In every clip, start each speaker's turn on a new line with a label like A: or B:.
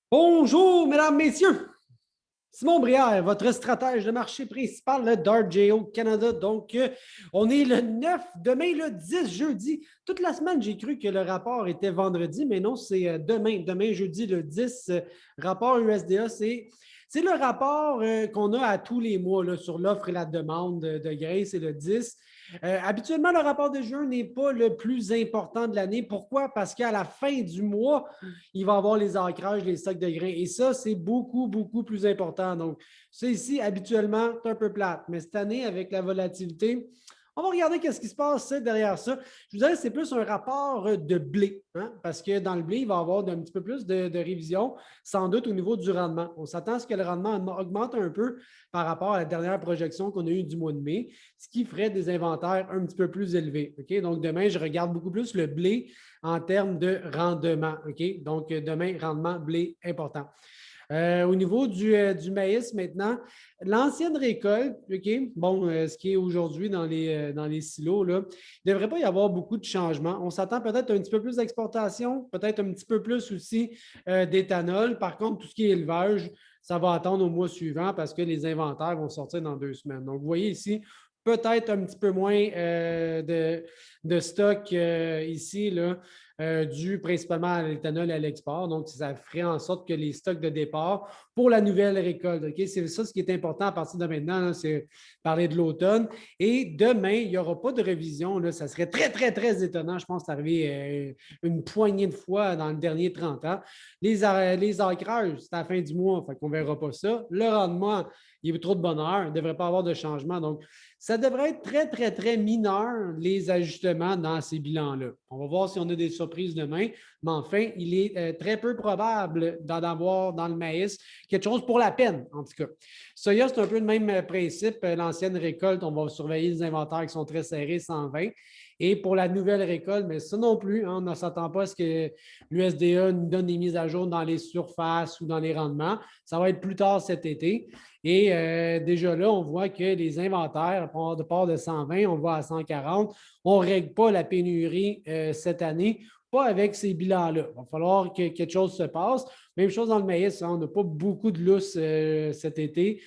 A: Bonjour, mesdames, messieurs. Simon Brière, votre stratège de marché principal le d'RJO Canada. Donc, on est le 9, demain le 10, jeudi. Toute la semaine, j'ai cru que le rapport était vendredi, mais non, c'est demain. Demain, jeudi le 10, rapport USDA, c'est le rapport qu'on a à tous les mois là, sur l'offre et la demande de grains, c'est le 10. Habituellement, le rapport de juin n'est pas le plus important de l'année. Pourquoi? Parce qu'à la fin du mois, il va y avoir les ancrages, les stocks de grains. Et ça, c'est beaucoup, beaucoup plus important. Donc, ça ici, habituellement, c'est un peu plate. Mais cette année, avec la volatilité, on va regarder qu'est-ce qui se passe derrière ça. Je vous dirais que c'est plus un rapport de blé, hein, parce que dans le blé, il va y avoir un petit peu plus de révision, sans doute au niveau du rendement. On s'attend à ce que le rendement augmente un peu par rapport à la dernière projection qu'on a eue du mois de mai, ce qui ferait des inventaires un petit peu plus élevés. Okay? Donc, demain, je regarde beaucoup plus le blé en termes de rendement. OK? Donc, demain, rendement blé important. Au niveau du maïs maintenant, l'ancienne récolte, OK, bon, ce qui est aujourd'hui dans les silos, là, il ne devrait pas y avoir beaucoup de changements. On s'attend peut-être un petit peu plus d'exportation, peut-être un petit peu plus aussi d'éthanol. Par contre, tout ce qui est élevage, ça va attendre au mois suivant parce que les inventaires vont sortir dans 2 semaines. Donc, vous voyez ici, peut-être un petit peu moins de stock ici, là, dû principalement à l'éthanol et à l'export. Donc, ça ferait en sorte que les stocks de départ pour la nouvelle récolte, OK? C'est ça ce qui est important à partir de maintenant, c'est parler de l'automne. Et demain, il n'y aura pas de révision. Là, ça serait très, très, très étonnant. Je pense que c'est arrivé une poignée de fois dans le dernier 30 ans. Les ancrages, c'est à la fin du mois, fait qu'on ne verra pas ça. Le rendement, il y a trop de bonheur, il ne devrait pas avoir de changement. Donc, ça devrait être très, très, très mineur, les ajustements dans ces bilans-là. On va voir si on a des surprises demain, mais enfin, il est très peu probable d'en avoir dans le maïs quelque chose pour la peine, en tout cas. Soya, c'est un peu le même principe. L'ancienne récolte, on va surveiller les inventaires qui sont très serrés, 120. Et pour la nouvelle récolte, mais ça non plus, hein, on ne s'attend pas à ce que l'USDA nous donne des mises à jour dans les surfaces ou dans les rendements. Ça va être plus tard cet été. Et déjà là, on voit que les inventaires, de part de 120, on va à 140. On ne règle pas la pénurie cette année, pas avec ces bilans-là. Il va falloir que quelque chose se passe. Même chose dans le maïs, hein, on n'a pas beaucoup de lousse cet été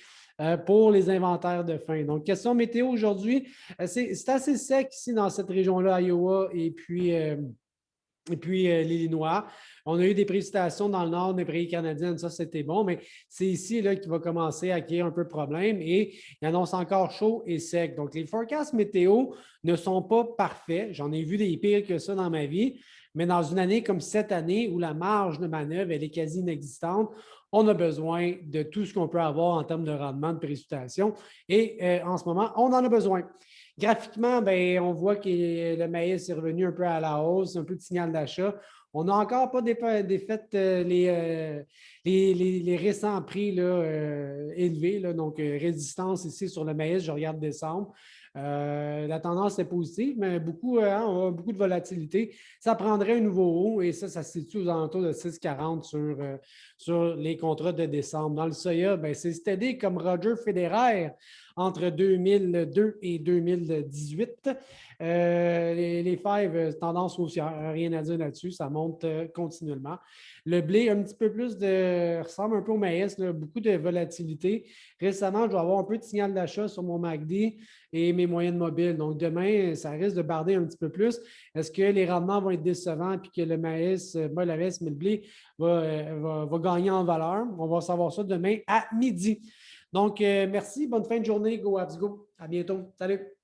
A: pour les inventaires de fin. Donc, question météo aujourd'hui, c'est assez sec ici dans cette région-là, Iowa et puis l'Illinois. On a eu des précipitations dans le nord des prairies canadiennes, ça c'était bon, mais c'est ici là, qu'il va commencer à créer un peu de problème et il annonce encore chaud et sec. Donc, les forecasts météo ne sont pas parfaits. J'en ai vu des pires que ça dans ma vie, mais dans une année comme cette année où la marge de manœuvre elle est quasi inexistante, on a besoin de tout ce qu'on peut avoir en termes de rendement de précipitation et en ce moment, on en a besoin. Graphiquement, ben, on voit que le maïs est revenu un peu à la hausse, un peu de signal d'achat. On n'a encore pas défait les récents prix là, élevés, là, donc résistance ici sur le maïs, je regarde décembre. La tendance est positive, mais hein, on a beaucoup de volatilité. Ça prendrait un nouveau haut et ça se situe aux alentours de 6,40 sur les contrats de décembre. Dans le soya, ben, c'est steady comme Roger Federer entre 2002 et 2018. Les fives, tendance haussière, rien à dire là-dessus, ça monte continuellement. Le blé, un petit peu plus ressemble un peu au maïs, là, beaucoup de volatilité. Récemment, je vais avoir un peu de signal d'achat sur mon MACD et mes moyennes mobiles. Donc, demain, ça risque de barder un petit peu plus. Est-ce que les rendements vont être décevants et que le maïs, pas le maïs, mais le blé va gagner en valeur? On va savoir ça demain à midi. Donc, merci. Bonne fin de journée. Go Habs Go. À bientôt. Salut.